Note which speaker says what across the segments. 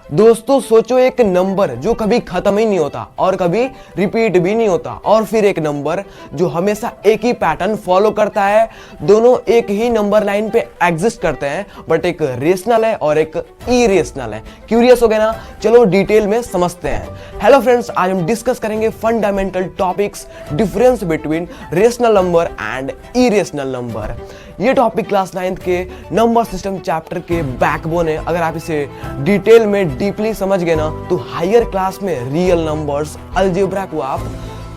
Speaker 1: दोस्तों सोचो, एक नंबर जो कभी खत्म ही नहीं होता और कभी रिपीट भी नहीं होता, और फिर एक नंबर जो हमेशा एक ही पैटर्न फॉलो करता है। दोनों एक ही नंबर लाइन पे एग्जिस्ट करते हैं, बट एक रेशनल है और एक इरेशनल है। क्यूरियस हो गए ना? चलो डिटेल में समझते हैं। हेलो फ्रेंड्स, आज हम डिस्कस करेंगे fundamental topics, difference between rational number and irrational number. ये टॉपिक क्लास 9th के नंबर सिस्टम चैप्टर के बैकबोन है। अगर आप इसे डिटेल में डीपली समझ गए ना, तो हायर क्लास में रियल नंबर्स, अलजेब्रा को आप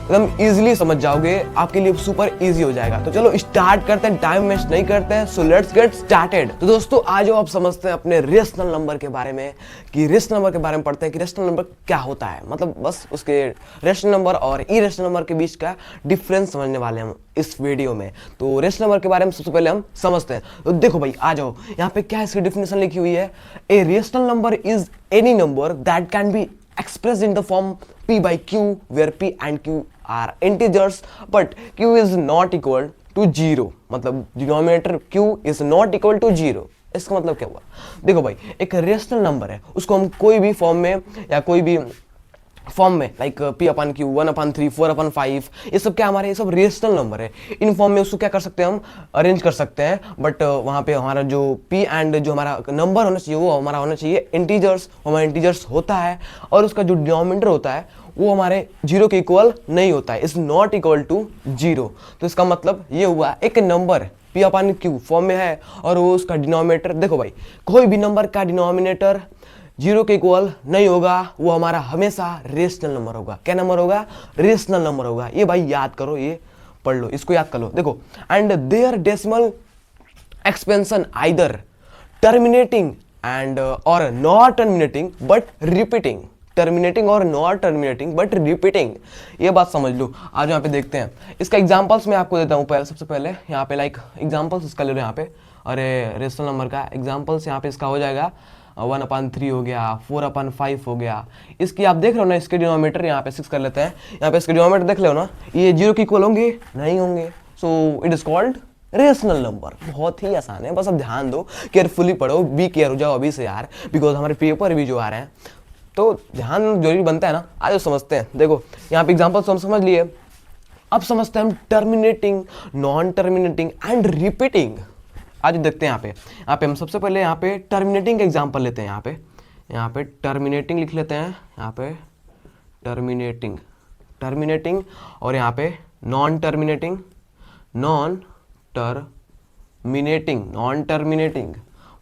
Speaker 1: एकदम इजीली समझ जाओगे। आपके लिए सुपर इजी हो जाएगा। तो चलो स्टार्ट करते हैं, टाइम वेस्ट नहीं करते हैं। So let's get started. तो दोस्तों आज आप समझते हैं अपने रेशनल नंबर के बारे में, कि रेशनल नंबर के बारे में पढ़ते हैं कि रेशनल नंबर क्या होता है। मतलब बस उसके रेशनल नंबर और इरेशनल नंबर के बीच का डिफरेंस समझने वाले हम इस वीडियो में। तो रेशनल नंबर के बारे में सबसे पहले हम समझते हैं। तो देखो भाई, आ जाओ, यहाँ पे क्या इसकी डिफिनेशन लिखी हुई है। A rational number is any number that can be expressed in the form p by q, where p and q are integers but q is not equal to 0। मतलब denominator q is not equal to 0। इसका मतलब क्या हुआ? देखो भाई, एक rational number है, उसको हम कोई भी फॉर्म में या कोई भी फॉर्म में, लाइक p अपन q, 1/3, 4/5, ये सब क्या हमारे, ये सब रेशनल नंबर है। इन फॉर्म में उसको क्या कर सकते हैं, हम अरेंज कर सकते हैं। बट वहाँ पे हमारा जो p एंड जो हमारा नंबर होना चाहिए वो हमारा होना चाहिए इंटीजर्स। हमारा इंटीजर्स होता है और उसका जो डिनोमिनेटर होता है वो हमारे 0 के इक्वल नहीं होता है, इज नॉट इक्वल टू 0। तो इसका मतलब ये हुआ, एक नंबर p/q फॉर्म में है और वो उसका डिनोमिनेटर, देखो भाई, कोई भी नंबर का डिनोमिनेटर 0 के इक्वल नहीं होगा, वो हमारा हमेशा रेशनल नंबर होगा। क्या नंबर होगा? रेशनल नंबर होगा। ये भाई याद करो, ये पढ़ लो, इसको याद कर लो। देखो, and there decimal expansion either terminating and और not terminating but repeating. Terminating और नॉट टर्मिनेटिंग बट रिपीटिंग, ये बात समझ लो। आज यहाँ पे देखते हैं इसका एग्जांपल्स मैं आपको देता हूँ। पहले सबसे पहले यहाँ पे लाइक एग्जांपल्स इसका ले लो। यहाँ पे अरे रेशनल नंबर का एग्जांपल्स यहाँ पे इसका हो जाएगा 1/3 हो गया, 4/5 हो गया। इसकी आप देख रहे हो ना, इसके डिनोमिनेटर यहाँ पे 6 कर लेते हैं। यहाँ पे इसके डिनोमिनेटर देख लो ना, ये 0 के इक्वल होंगे? नहीं होंगे। So it is called rational number. बहुत ही आसान है, बस अब ध्यान दो, केयरफुली पढ़ो, बी केयर हो जाओ अभी से यार, बिकॉज हमारे पेपर भी जो आ रहे हैं तो ध्यान जरूरी बनता है ना। आज समझते हैं। देखो यहाँ पे एग्जाम्पल्स हम समझ लिए, अब समझते हैं हम terminating, non terminating and repeating. आज देखते हैं यहाँ पे हम सबसे पहले यहाँ पे टर्मिनेटिंग का एग्जांपल लेते हैं। यहाँ पे टर्मिनेटिंग लिख लेते हैं। यहाँ पे टर्मिनेटिंग और यहाँ पे non terminating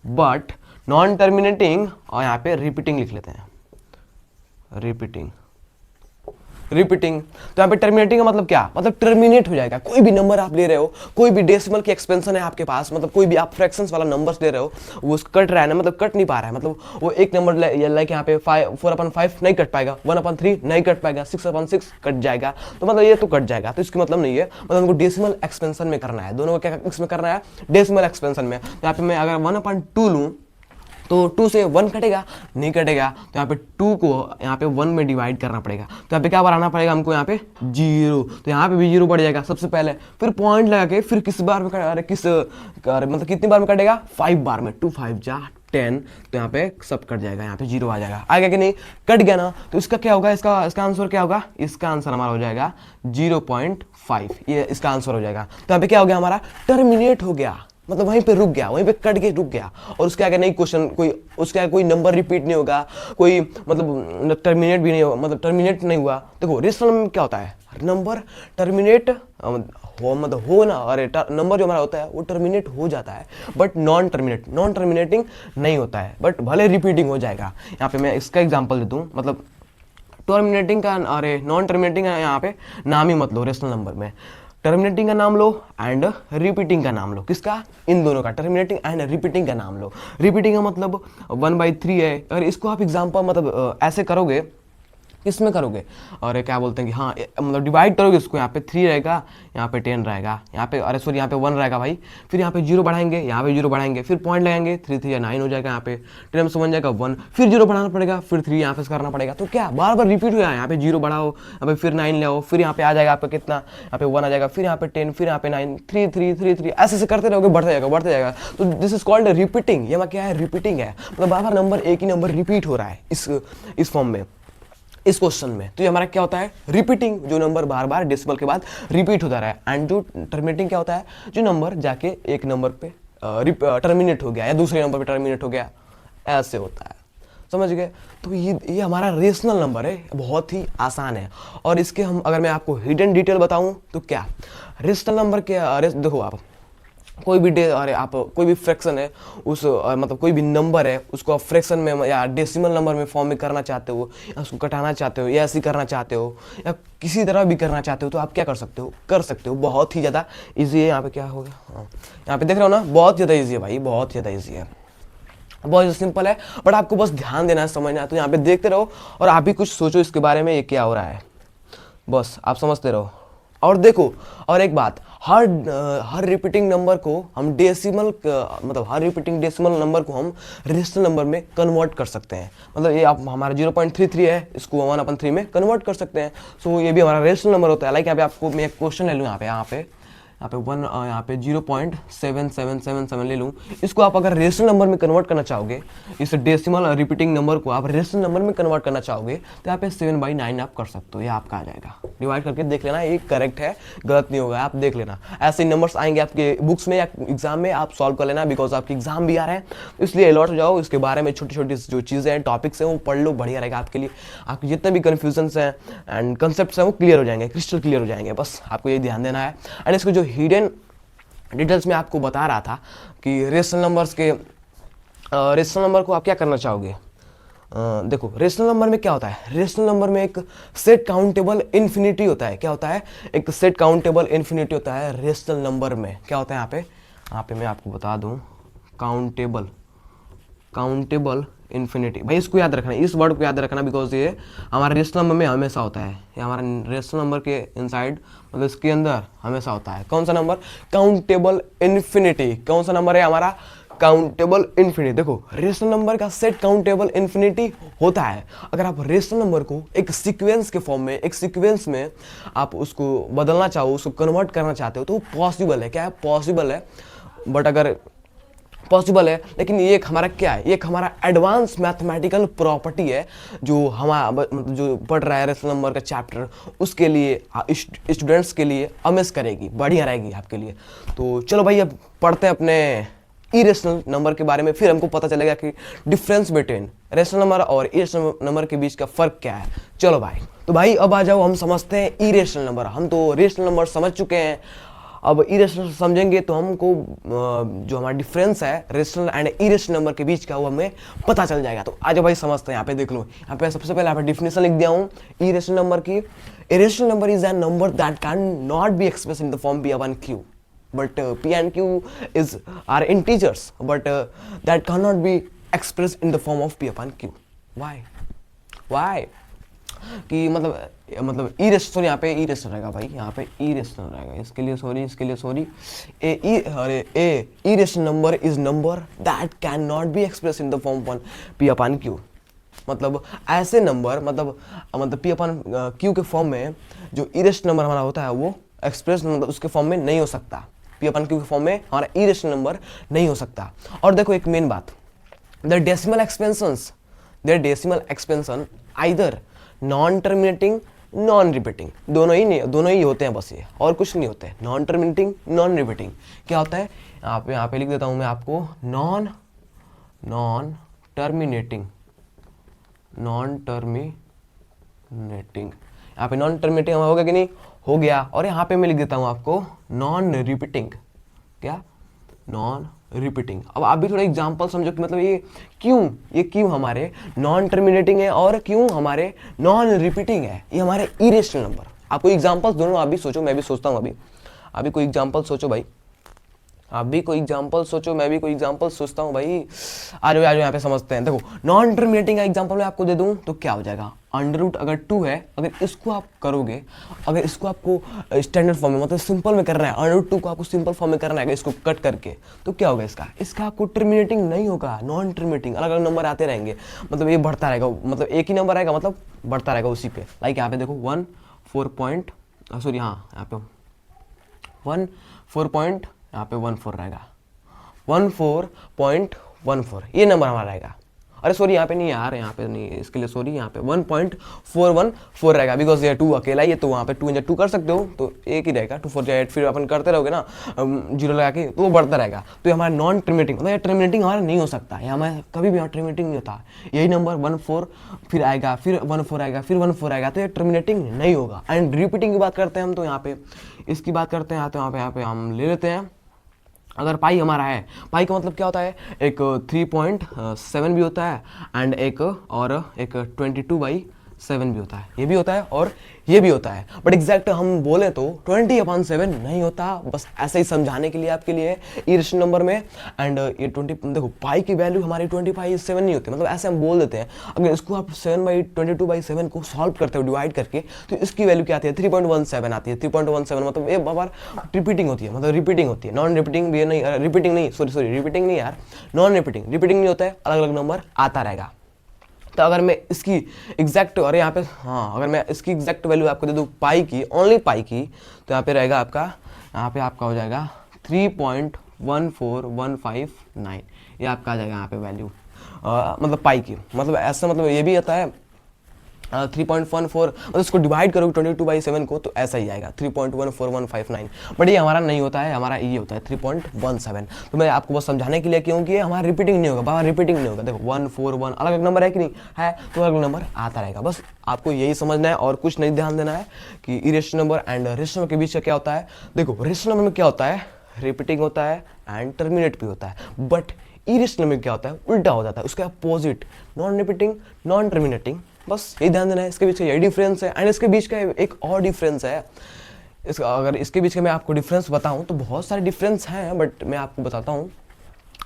Speaker 1: but non terminating, और यहाँ पे रिपीटिंग लिख लेते हैं। रिपीटिंग तो यहाँ पे टर्मिनेटिंग का मतलब क्या? मतलब टर्मिनेट हो जाएगा। कोई भी नंबर आप ले रहे हो, कोई भी डेसिमल की एक्सपेंशन है आपके पास, मतलब कोई भी आप फ्रैक्शंस वाला नंबर्स ले रहे हो, वो कट रहा है ना, मतलब कट नहीं पा रहा है। मतलब वो एक नंबर लाइक यहाँ पे 4/5 नहीं कट पाएगा, 1/3 नहीं कट पाएगा, 6/6 कट जाएगा। तो मतलब ये तो कट जाएगा, तो इसकी मतलब नहीं है। मतलब हमको डेसिमल एक्सपेंशन में करना है, दोनों को क्या इसमें करना है? डेसिमल एक्सपेंशन में। यहाँ पे मैं अगर 1/2 लूँ तो 2 से 1 कटेगा? नहीं कटेगा। तो यहाँ पे 2 को यहाँ पे 1 में डिवाइड करना पड़ेगा। तो यहाँ पे क्या बढ़ाना पड़ेगा हमको? यहाँ पे 0। तो यहाँ पे भी 0 बढ़ जाएगा सबसे पहले, फिर पॉइंट लगा के फिर किस बार में मतलब कितनी बार में कटेगा? 5 बार में। 2 5 जा 10। तो यहाँ पे सब कट जाएगा, यहाँ पे 0 आ जाएगा। आएगा कि नहीं? कट गया ना। तो इसका क्या होगा? इसका आंसर क्या होगा? इसका आंसर हमारा हो जाएगा 0.5। ये इसका आंसर हो जाएगा। तो यहाँ पे क्या हो गया? हमारा टर्मिनेट हो गया, मतलब वहीं पे रुक गया, वहीं पे कट के रुक गया। और उसके आगे नहीं क्वेश्चन, कोई नंबर रिपीट नहीं होगा, कोई मतलब टर्मिनेट भी नहीं होगा, मतलब टर्मिनेट नहीं हुआ। देखो रेशनल में क्या होता है? नंबर टर्मिनेट मतलब हो ना, अरे नंबर जो हमारा होता है वो टर्मिनेट हो जाता है, बट नॉन टर्मिनेटिंग नहीं होता है, बट भले रिपीटिंग हो जाएगा। यहाँ पे मैं इसका एग्जाम्पल देता हूँ। मतलब टर्मिनेटिंग का, अरे नॉन टर्मिनेटिंग का यहाँ पे नाम ही मत लो रेशनल नंबर में। टर्मिनेटिंग का नाम लो एंड रिपीटिंग का नाम लो। किसका? इन दोनों का, टर्मिनेटिंग एंड रिपीटिंग का नाम लो। रिपीटिंग का मतलब 1/3 है। अगर इसको आप एग्जाम्पल मतलब ऐसे करोगे किस में करोगे, और क्या बोलते हैं कि हाँ मतलब डिवाइड करोगे इसको, यहाँ पे 3 रहेगा, यहाँ पे 10 रहेगा, यहाँ पे अरे सॉरी यहाँ पे 1 रहेगा भाई, फिर यहाँ पे 0 बढ़ाएंगे, यहाँ पे 0 बढ़ाएंगे, फिर पॉइंट लगाएंगे, 3 3 9 हो जाएगा, यहाँ पे 10 से 1 जाएगा 1, फिर 0 बढ़ाना पड़ेगा, फिर 3 यहाँ पे करना पड़ेगा। तो क्या बार बार रिपीट हुआ, यहाँ पे 0 बढ़ाओ, यहाँ पे फिर 9 ले आओ, फिर यहाँ पे आ जाएगा आपका कितना, यहाँ पे 1 आ जाएगा, फिर यहाँ पे 10, फिर यहाँ पे 9, 3 3 3 3, ऐसे करते रहोगे, बढ़ते जाएगा। तो दिस इज कॉल्ड रिपीटिंग। ये क्या है, रिपीटिंग है, मतलब बार बार नंबर एक ही नंबर रिपीट हो रहा है इस फॉर्म में, इस क्वेश्चन में। तो ये हमारा क्या होता है, रिपीटिंग, जो नंबर बार बार डेसिमल के बाद रिपीट होता रहा है। एंड जो टर्मिनेटिंग क्या होता है, जो नंबर जाके एक नंबर पे टर्मिनेट हो गया या दूसरे नंबर पे टर्मिनेट हो गया, ऐसे होता है, समझ गए। तो ये हमारा रेशनल नंबर है, बहुत ही आसान है। और इसके हम अगर मैं आपको हिडन डिटेल बताऊं तो क्या, रेशनल नंबर के देखो आप कोई भी अरे आप कोई भी फ्रैक्शन है उस मतलब कोई भी नंबर है उसको आप फ्रैक्शन में या डेसिमल नंबर में फॉर्म में करना चाहते हो, या उसको घटाना चाहते हो, या ऐसे करना चाहते हो, या किसी तरह भी करना चाहते हो, तो आप क्या कर सकते हो। बहुत ही ज़्यादा ईजी है। यहाँ पे क्या हो गया, हाँ यहाँ पे देख रहे हो ना, बहुत ज़्यादा ईजी है भाई, बहुत ज़्यादा ईजी है, बहुत सिंपल है। बट आपको बस ध्यान देना है, समझना है। तो यहाँ पे देखते रहो और आप भी कुछ सोचो इसके बारे में, ये क्या हो रहा है, बस आप समझते रहो। और देखो, और एक बात, हर रिपीटिंग नंबर को हम डेसिमल मतलब हर रिपीटिंग डेसिमल नंबर को हम रेशनल नंबर में कन्वर्ट कर सकते हैं। मतलब ये आप हमारा 0.33 है, इसको 1/3 में कन्वर्ट कर सकते हैं। सो ये भी हमारा रेशनल नंबर होता है। लाइक यहाँ पे आपको मैं एक क्वेश्चन ले लूँ, यहाँ पे 0.7777 ले लूँ, इसको आप अगर रेशनल नंबर में कन्वर्ट करना चाहोगे, इस डेसिमल रिपीटिंग नंबर को आप रेशनल नंबर में कन्वर्ट करना चाहोगे, तो यहाँ पे 7/9 आप कर सकते हो, ये आपका आ जाएगा। डिवाइड करके देख लेना, ये करेक्ट है, गलत नहीं होगा, आप देख लेना। ऐसे नंबर्स आएंगे आपके बुक्स में या एग्जाम में, आप सॉल्व कर लेना, बिकॉज आपके एग्जाम भी आ रहे हैं, तो इसलिए अलर्ट हो जाओ। इसके बारे में छोटी छोटी जो चीज़ें हैं, टॉपिक्स हैं, वो पढ़ लो, बढ़िया रहेगा आपके लिए। आपके जितने भी कन्फ्यूजन्स हैं एंड कंसेप्ट हैं वो क्लियर हो जाएंगे, क्रिस्टल क्लियर हो जाएंगे। बस आपको ये ध्यान देना है। एंड इसको जो हिडन डिटेल्स में आपको बता रहा था कि रेशनल नंबर को आप क्या करना चाहोगे। देखो रेशनल नंबर में क्या होता है, रेशनल नंबर में एक सेट काउंटेबल इन्फिनिटी होता है। क्या होता है, एक सेट काउंटेबल इन्फिनिटी होता है रेशनल नंबर में। क्या होता है यहाँ पे मैं आपको बता दूं, काउंटेबल इन्फिनिटी। भाई इसको याद रखना, इस वर्ड को याद रखना, बिकॉज ये हमारे रेशनल नंबर में हमेशा होता है। ये हमारा रेशनल नंबर के इनसाइड मतलब इसके अंदर हमेशा होता है। कौन सा नंबर, काउंटेबल इन्फिनिटी। कौन सा नंबर है हमारा, काउंटेबल इन्फिनिटी। देखो रेशनल नंबर का सेट काउंटेबल इन्फिनिटी होता है। अगर आप रेशनल नंबर को एक सीक्वेंस के फॉर्म में, एक सीक्वेंस में आप उसको बदलना चाहो, उसको कन्वर्ट करना चाहते हो, तो पॉसिबल है। क्या है, पॉसिबल है। बट अगर पॉसिबल है, लेकिन ये एक हमारा क्या है, ये एक हमारा एडवांस मैथमेटिकल प्रॉपर्टी है, जो हमारा जो पढ़ रहा है रेशनल नंबर का चैप्टर, उसके लिए स्टूडेंट्स के लिए अमेज करेगी, बढ़िया रहेगी आपके लिए। तो चलो भाई अब पढ़ते हैं अपने इरेशनल नंबर के बारे में, फिर हमको पता चलेगा कि डिफरेंस बिटवीन रेशनल नंबर और इरेशनल नंबर के बीच का फर्क क्या है। चलो भाई, तो भाई अब आ जाओ हम समझते हैं इरेशनल नंबर। हम तो रेशनल नंबर समझ चुके हैं, अब इरेशनल समझेंगे तो हमको जो हमारा डिफरेंस है रेशनल एंड इरेशनल नंबर के बीच का, वो हमें पता चल जाएगा। तो आज भाई समझते हैं। यहाँ पे देख लो, यहाँ पे सबसे पहले यहाँ पे डिफिनेशन लिख दिया हूँ इरेशनल नंबर की। Irrational number is an number that can not be express in the form P upon Q, but P and Q are integers, but that cannot be expressed in the form of P upon Q. Why? कि मतलब irrational, यहाँ पे irrational रहेगा भाई, यहाँ पे irrational रहेगा, इसके लिए sorry. A irrational number is number that can not be express in the form P upon Q। मतलब ऐसे नंबर मतलब P upon Q के फॉर्म में जो इरेशनल नंबर हमारा होता है वो एक्सप्रेस मतलब उसके फॉर्म में नहीं हो सकता। P upon Q के फॉर्म में हमारा इरेशनल नंबर नहीं हो सकता। और देखो एक मेन बात, the decimal expansion either non terminating non repeating, दोनों ही होते हैं, बस ये और कुछ नहीं होते। नॉन टर्मिनेटिंग नॉन रिपीटिंग क्या होता है, यहाँ पे लिख देता हूँ मैं आपको, नॉन टर्मिनेटिंग। यहाँ पे नॉन टर्मिनेटिंग हो गया कि नहीं, हो गया। और यहाँ पे मैं लिख देता हूँ आपको नॉन रिपीटिंग। क्या, नॉन रिपीटिंग। अब आप भी थोड़ा एग्जांपल समझो कि मतलब ये क्यों हमारे नॉन टर्मिनेटिंग है और क्यों हमारे नॉन रिपीटिंग है, ये हमारे इरेशनल नंबर। आपको एग्जांपल्स दोनों आप भी सोचो, मैं भी सोचता हूँ अभी कोई एग्जांपल सोचो भाई। आप भी कोई एग्जांपल सोचो, मैं भी कोई एग्जांपल सोचता हूँ भाई। आ जाओ यहाँ पे समझते हैं। देखो नॉन टर्मिनेटिंग का एग्जांपल मैं आपको दे दूँ तो क्या हो जाएगा, अंडर रूट अगर 2 है, अगर इसको आप करोगे, अगर इसको आपको स्टैंडर्ड फॉर्म में मतलब सिंपल में करना है, अंडर रूट 2 को आपको सिंपल फॉर्म में करना है इसको कट करके, तो क्या होगा इसका आपको टर्मिनेटिंग नहीं होगा, नॉन टर्मिनेटिंग, अलग अलग नंबर आते रहेंगे, मतलब ये बढ़ता रहेगा, मतलब एक ही नंबर आएगा मतलब बढ़ता रहेगा उसी पे। लाइक यहाँ पे देखो 14 यहाँ पे 14 रहेगा, 14.14 ये नंबर हमारा रहेगा। अरे सॉरी यहाँ पे नहीं यार, यहाँ पे नहीं, इसके लिए सॉरी, यहाँ पे 1.414 रहेगा, बिकॉज ये 2 अकेला ही है, तो वहाँ पे 2 इंटू 2 कर सकते हो, तो एक ही रहेगा, 2 4 8, फिर अपन करते रहोगे ना जीरो लगा के, तो वो बढ़ता रहेगा। तो ये हमारा नॉन टर्मिनेटिंग, मतलब ये टर्मिनेटिंग हमारा नहीं हो सकता, ये हमारा कभी भी यहाँ टर्मिनेटिंग नहीं होता। यही नंबर 14 फिर आएगा, फिर 14 आएगा, फिर 14 आएगा, तो ये टर्मिनेटिंग नहीं होगा। एंड रिपीटिंग की बात करते हैं हम, तो यहाँ पे इसकी बात करते हैं, तो यहाँ पे हम ले लेते हैं, अगर पाई हमारा है, पाई का मतलब क्या होता है, एक 3.7 भी होता है, एंड एक 22/7 भी होता है, ये भी होता है और ये भी होता है, बट एग्जैक्ट हम बोले तो 20/7 नहीं होता, बस ऐसे ही समझाने के लिए आपके लिए इरेशनल नंबर में। एंड ये 20, देखो पाई की वैल्यू हमारी 25/7 नहीं होती, मतलब ऐसे हम बोल देते हैं। अगर इसको आप 7/22/7 को सॉल्व करते हो डिवाइड करके, तो इसकी वैल्यू क्या आती है, 3.17 आती है। 3.17 मतलब ये बार रिपीटिंग होती है, मतलब रिपीटिंग होती है, नॉन रिपीटिंग भी नहीं, रिपीटिंग नहीं, सॉरी रिपीटिंग नहीं यार, नॉन रिपीटिंग, रिपीटिंग नहीं होता है, अलग अलग नंबर आता रहेगा। तो अगर मैं इसकी एग्जैक्ट, अरे यहाँ पे हाँ, अगर मैं इसकी एग्जैक्ट वैल्यू आपको दे दूँ पाई की, ओनली पाई की, तो यहाँ पे रहेगा आपका, यहाँ पे आपका हो जाएगा 3.14159, ये आपका आ जाएगा यहाँ पे वैल्यू, मतलब पाई की, मतलब ऐसा, मतलब ये भी आता है 3.14, मतलब इसको डिवाइड करोगे 22/7 को, तो ऐसा ही आएगा 3.14159, बट ये हमारा नहीं होता है, हमारा ये होता है 3.17। तो मैं आपको बस समझाने के लिए, क्योंकि ये हमारा रिपीटिंग नहीं होगा, बाबा रिपीटिंग नहीं होगा। देखो 141 अलग अलग नंबर है कि नहीं है, तो अलग नंबर आता रहेगा, बस आपको यही समझना है और कुछ नहीं ध्यान देना है कि irrational number and rational number के बीच का क्या होता है। देखो रेशनल नंबर में क्या होता है, रिपीटिंग होता है एंड टर्मिनेट भी होता है, बट इरेशनल में क्या होता है, उल्टा हो जाता है, उसका opposite, non repeating non terminating, बस यही ध्यान देना है। इसके बीच का यही डिफरेंस है। एंड इसके बीच का एक और डिफरेंस है, इसका अगर इसके बीच का मैं आपको डिफरेंस बताऊं तो बहुत सारे डिफरेंस हैं, बट मैं आपको बताता हूं।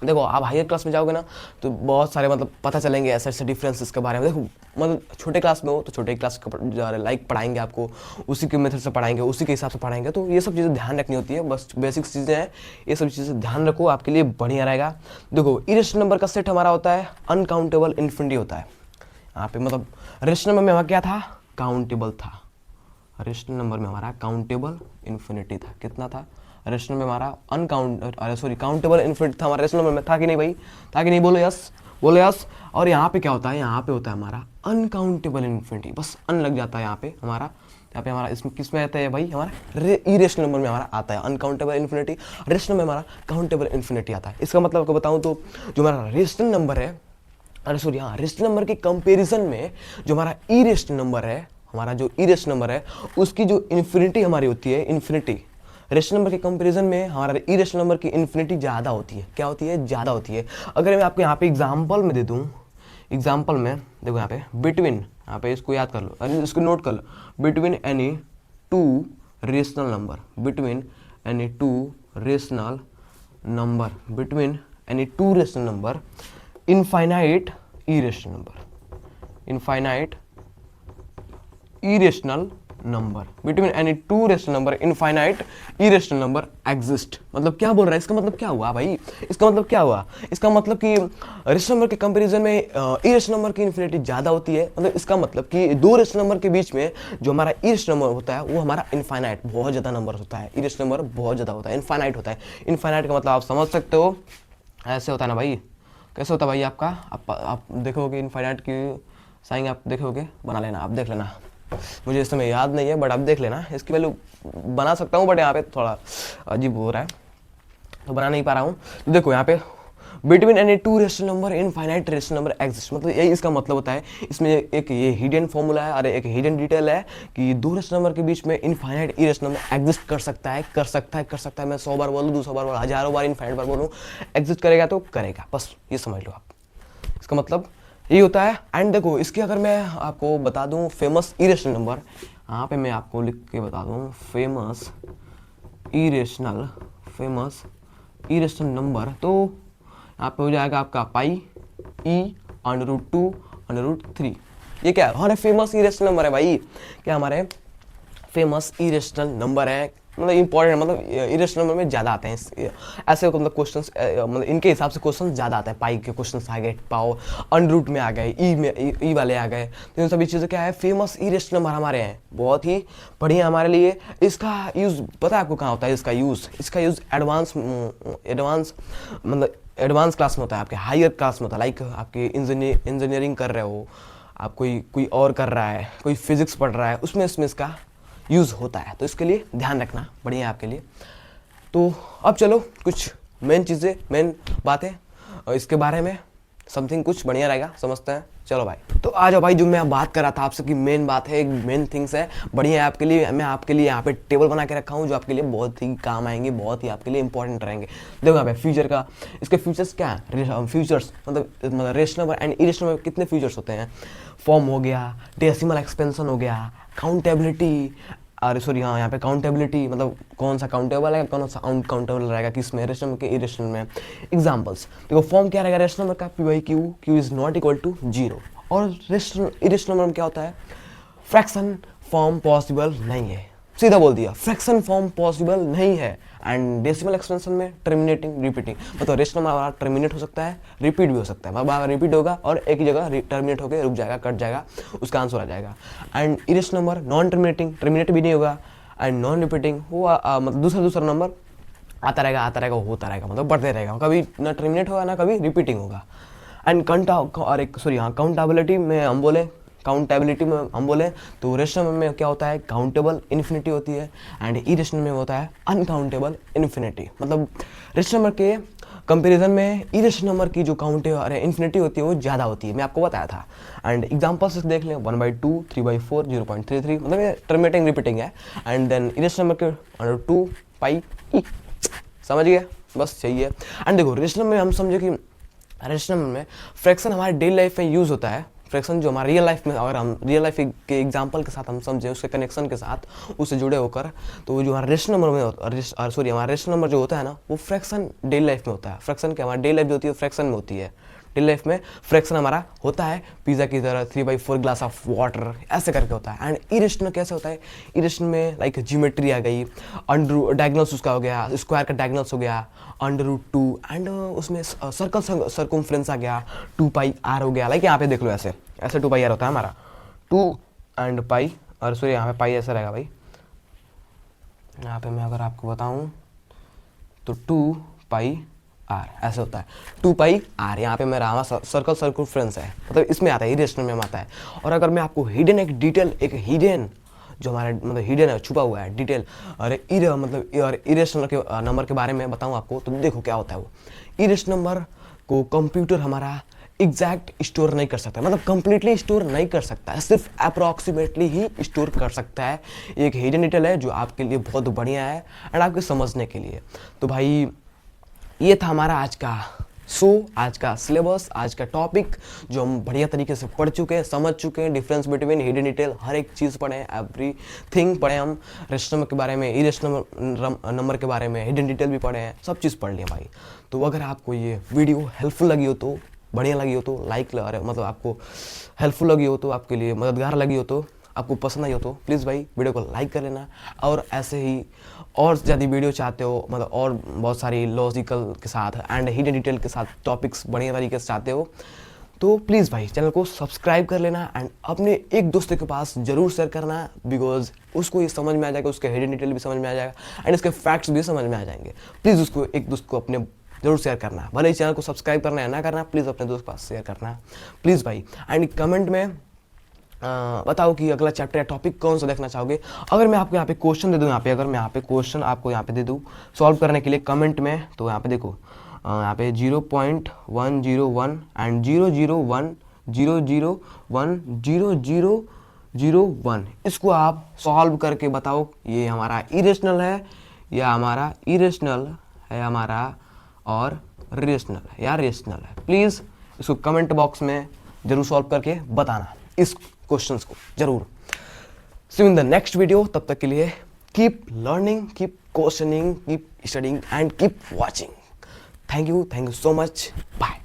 Speaker 1: देखो आप हायर क्लास में जाओगे ना, तो बहुत सारे मतलब पता चलेंगे ऐसे ऐसे डिफरेंसेस के बारे में। देखो मतलब छोटे क्लास में हो तो छोटे क्लास का लाइक पढ़ाएंगे आपको, उसी के मेथड से पढ़ाएंगे, उसी के हिसाब से पढ़ाएंगे, तो ये सब चीज़ें ध्यान रखनी होती है, बस बेसिक चीज़ें हैं, ये सब चीज़ें ध्यान रखो, आपके लिए बढ़िया रहेगा। देखो इरेशनल नंबर का सेट हमारा होता है अनकाउंटेबल इन्फिनिटी होता है। यहाँ पे मतलब रेशनल नंबर में हमारा क्या था, काउंटेबल था, रेशनल नंबर में हमारा काउंटेबल इन्फिनिटी था। कितना था रेशनल में हमारा, काउंटेबल इन्फिनिटी था हमारा रेशनल नंबर में, था कि नहीं भाई, था कि नहीं, बोलो यस, बोलो यस। और यहाँ पे क्या होता है, यहाँ पे होता है हमारा अनकाउंटेबल इन्फिनिटी, बस अन लग जाता है यहाँ पे हमारा, यहाँ पे हमारा इसमें किस में आता है भाई, हमारा इरेशनल नंबर में हमारा आता है अनकाउंटेबल इन्फिनिटी, रेशनल में हमारा काउंटेबल इन्फिनिटी आता है। इसका मतलब आपको बताऊँ तो जो हमारा रेशनल नंबर है, अरे सॉरी हाँ, रेशनल नंबर के कंपैरिजन में जो हमारा इरेशनल नंबर है, हमारा जो इरेशनल नंबर है उसकी जो इन्फिनिटी हमारी होती है, इन्फिनिटी रेशनल नंबर के कंपैरिजन में हमारा इरेशनल नंबर की इन्फिनिटी ज़्यादा होती है। क्या होती है, ज़्यादा होती है। अगर मैं आपको यहाँ पे एग्जाम्पल में दे दूँ, एग्जाम्पल में देखो यहाँ पे बिटवीन, यहाँ पे इसको याद कर लो, अरे इसको नोट कर लो, between any two rational number, between any two rational number, between any two rational number, infinite irrational number, infinite irrational number, between any two rational number, infinite irrational number exist. मतलब क्या बोल रहा है, इसका मतलब क्या हुआ भाई, इसका मतलब क्या हुआ, इसका मतलब कि रेशनल नंबर के कंपैरिजन में इरेशनल नंबर की इन्फिनिटी ज़्यादा होती है। मतलब इसका मतलब कि दो रेशनल नंबर के बीच में जो हमारा इरेशनल नंबर होता है वो हमारा इनफाइनाइट, बहुत ज़्यादा नंबर होता है, इरेशनल नंबर बहुत ज़्यादा होता है, इनफाइनाइट होता है। इनफाइनाइट का मतलब आप समझ सकते हो, ऐसे होता है ना भाई, कैसे होता है भाई आपका, आप देखोगे इनफाइनाइट की साइन, आप देखोगे, बना लेना, आप देख लेना, मुझे इस समय याद नहीं है, बट आप देख लेना, इसकी वैल्यू बना सकता हूँ, बट यहाँ पे थोड़ा अजीब हो रहा है तो बना नहीं पा रहा हूँ। तो देखो यहाँ पे between any two rational number infinite rational number exist, मतलब यही इसका मतलब होता है। इसमें एक ये हिडन फॉर्मूला है और एक हिडन डिटेल है कि दो रेशनल नंबर के बीच में इनफाइनाइट इरेशनल नंबर एग्जिस्ट कर सकता है, कर सकता है, कर सकता है। मैं 100 बार बोलूँ, 200 बार बोलूँ, हजारों बार इनफाइनाइट बार बोलूँ, एग्जिस्ट करेगा तो करेगा, बस ये समझ लो आप, इसका मतलब यही होता है। एंड देखो इसकी अगर मैं आपको बता दूँ फेमस इरेशनल नंबर, यहाँ पे मैं आपको लिख के बता दूँ फेमस इरेशनल नंबर, तो यहाँ पे हो जाएगा आपका पाई ई √2√3। ये क्या है? हमारे फेमस इरेशनल नंबर है भाई, क्या हमारे फेमस इरेशनल नंबर है, मतलब इंपॉर्टेंट, मतलब इरेशनल नंबर में ज़्यादा आते हैं ऐसे, मतलब क्वेश्चंस, मतलब इनके हिसाब से क्वेश्चन ज़्यादा आते हैं। पाई के क्वेश्चंस आ गए, पाओ √, में आ गए, ई में ई वाले आ गए, तो इन सभी चीज़ें क्या है, फेमस इरेशनल नंबर हमारे हैं, बहुत ही बढ़िया हमारे लिए। इसका यूज़ पता है आपको कहाँ होता है? इसका यूज़ एडवांस मतलब एडवांस क्लास में होता है, आपके हायर क्लास में होता है। लाइक आपके इंजीनियरिंग कर रहे हो आप, कोई और कर रहा है, कोई फिजिक्स पढ़ रहा है, उसमें इसका यूज़ होता है, तो इसके लिए ध्यान रखना बढ़िया है आपके लिए। तो अब चलो कुछ मेन बातें इसके बारे में, समथिंग कुछ बढ़िया रहेगा, समझते हैं। चलो भाई, तो आ जाओ भाई, जो मैं बात कर रहा था आपसे कि मेन बात है, मेन थिंग्स है, बढ़िया है आपके लिए। मैं आपके लिए यहाँ पे टेबल बना के रखा हूँ जो आपके लिए बहुत ही काम आएंगे, बहुत ही आपके लिए इंपॉर्टेंट रहेंगे। देखो यहाँ पे फ्यूचर का, इसके फ्यूचर्स क्या है, फ्यूचर्स मतलब रेशनल एंड इरेशनल में कितने फ्यूचर्स होते हैं? फॉर्म हो गया, डेसिमल एक्सपेंशन हो गया, काउंटेबिलिटी, अरे सॉरी हाँ, यहाँ पे काउंटेबिलिटी मतलब कौन सा काउंटेबल है, कौन सा अनकाउंटेबल रहेगा, किस में, रेशनल के इरेशनल में। एग्जांपल्स देखो, फॉर्म क्या रहेगा रेशनल नंबर का, P/Q is not equal to 0, और इरेशनल नंबर क्या होता है? फ्रैक्शन फॉर्म पॉसिबल नहीं है, सीधा बोल दिया, फ्रैक्शन फॉर्म पॉसिबल नहीं है। एंड डेसिमल एक्सपेंशन में टर्मिनेटिंग रिपीटिंग, मतलब रेशनल नंबर टर्मिनेट हो सकता है, रिपीट भी हो सकता है, बार रिपीट होगा और एक ही जगह टर्मिनेट होकर रुक जाएगा, कट जाएगा, उसका आंसर आ जाएगा। And irrational number non terminate भी नहीं होगा, एंड नॉन रिपीटिंग हुआ, मतलब दूसरा नंबर आता रहेगा, होता रहेगा, मतलब बढ़ते रहेगा, कभी ना टर्मिनेट होगा ना कभी रिपीटिंग होगा। एंड काउंटेबिलिटी में हम बोले तो रेशनल में क्या होता है, काउंटेबल इन्फिनिटी होती है, एंड इरेशनल में होता है अनकाउंटेबल इन्फिनिटी। मतलब रेशनल नंबर के कंपैरिजन में इरेशनल नंबर की जो इन्फिनिटी होती है वो ज़्यादा होती है, मैं आपको बताया था। एंड एग्जांपल्स देख लें, 1/2, 3/4, 0.33, मतलब ये टर्मिनेटिंग रिपीटिंग है। एंड देन इरेशनल नंबर के √2 पाई ई, समझ गए, बस चाहिए। एंड देखो रेशनल में हम समझे कि रेशनल में फ्रैक्शन हमारे डेली लाइफ में यूज़ होता है। फ्रैक्शन जो हमारे रियल लाइफ में, अगर हम रियल लाइफ के एग्जांपल के साथ हम समझे, उसके कनेक्शन के साथ, उससे जुड़े होकर, तो जो हमारा रेशनल नंबर में हमारा रेशनल नंबर जो होता है ना, वो फ्रैक्शन डेली लाइफ में होता है। फ्रैक्शन क्या, हमारी डेली लाइफ जो होती है फ्रैक्शन में होती है, डेली लाइफ में फ्रैक्शन हमारा होता है पिज़्ज़ा की तरह 3/4 ग्लास ऑफ वाटर ऐसे करके होता है। एंड इरेशनल कैसे होता है? इरेशनल में लाइक ज्योमेट्री आ गई, अंडर डायगोनल्स उसका हो गया, स्क्वायर का डायगोनल्स हो गया √2, एंड उसमें सर्कल सर्कमफ्रेंस आ गया, 2πr हो गया। लाइक यहाँ पे देख लो, ऐसे 2πr होता है हमारा, 2 एंड पाई, और सॉरी यहाँ पे पाई ऐसा रहेगा भाई, यहाँ पे मैं अगर आपको बताऊँ तो 2πr ऐसे होता है, 2πr। यहाँ पे मेरा सर्कल सर्कमफ्रेंस है, मतलब इसमें आता है, इरेशनल में आता है। और अगर मैं आपको हिडन एक हिडन जो हमारे मतलब हिडन है, छुपा हुआ है डिटेल, और इरेशनल के नंबर के बारे में बताऊँ आपको, तो देखो क्या होता है वो। इरेशनल नंबर को कंप्यूटर हमारा एग्जैक्ट स्टोर नहीं कर सकता, मतलब कंप्लीटली स्टोर नहीं कर सकता है, सिर्फ अप्रॉक्सीमेटली ही स्टोर कर सकता है। एक हिडन डिटेल है जो आपके लिए बहुत बढ़िया है एंड आपके समझने के लिए। तो भाई ये था हमारा आज का शो, आज का सिलेबस, आज का टॉपिक, जो हम बढ़िया तरीके से पढ़ चुके हैं, समझ चुके हैं। डिफरेंस बिटवीन हिडन डिटेल, हर एक चीज़ पढ़े, एवरीथिंग पढ़े हम, रेशनल नंबर के बारे में, इरेशनल नंबर के बारे में, हिडन डिटेल भी पढ़े हैं, सब चीज़ पढ़ लिया भाई। तो अगर आपको ये वीडियो हेल्पफुल लगी हो, तो बढ़िया लगी हो तो लाइक, मतलब आपको हेल्पफुल लगी हो तो, आपके लिए मददगार लगी हो तो, आपको पसंद आई हो तो प्लीज़ भाई वीडियो को लाइक कर लेना। और ऐसे ही और ज़्यादा वीडियो चाहते हो, मतलब और बहुत सारी लॉजिकल के साथ एंड हिडन डिटेल के साथ टॉपिक्स बढ़िया तरीके से चाहते हो, तो प्लीज़ भाई चैनल को सब्सक्राइब कर लेना एंड अपने एक दोस्त के पास ज़रूर शेयर करना, बिकॉज उसको ये समझ में आ जाएगा, उसके हिडन डिटेल भी समझ में आ जाएगा एंड इसके फैक्ट्स भी समझ में आ जाएंगे। प्लीज़ उसको एक दोस्त को अपने जरूर शेयर करना, भले ही चैनल को सब्सक्राइब करना है ना करना, प्लीज़ अपने दोस्त के पास शेयर करना प्लीज़ भाई। एंड कमेंट में बताओ कि अगला चैप्टर या टॉपिक कौन सा देखना चाहोगे। अगर मैं आपको यहाँ पे क्वेश्चन दे दूँ, अगर मैं यहाँ पे क्वेश्चन आपको यहाँ पे दे दूँ सॉल्व करने के लिए कमेंट में, तो यहाँ पे देखो, यहाँ पे 0.101 एंड 0.001 इसको आप सॉल्व करके बताओ ये हमारा इरेशनल है या हमारा इरेशनल है हमारा और रेशनल है या रेशनल है। प्लीज़ इसको कमेंट बॉक्स में जरूर सॉल्व करके बताना इस क्वेश्चंस को जरूर। See in the next video, तब तक के लिए keep learning, keep questioning, keep studying and keep watching. Thank you so much, bye.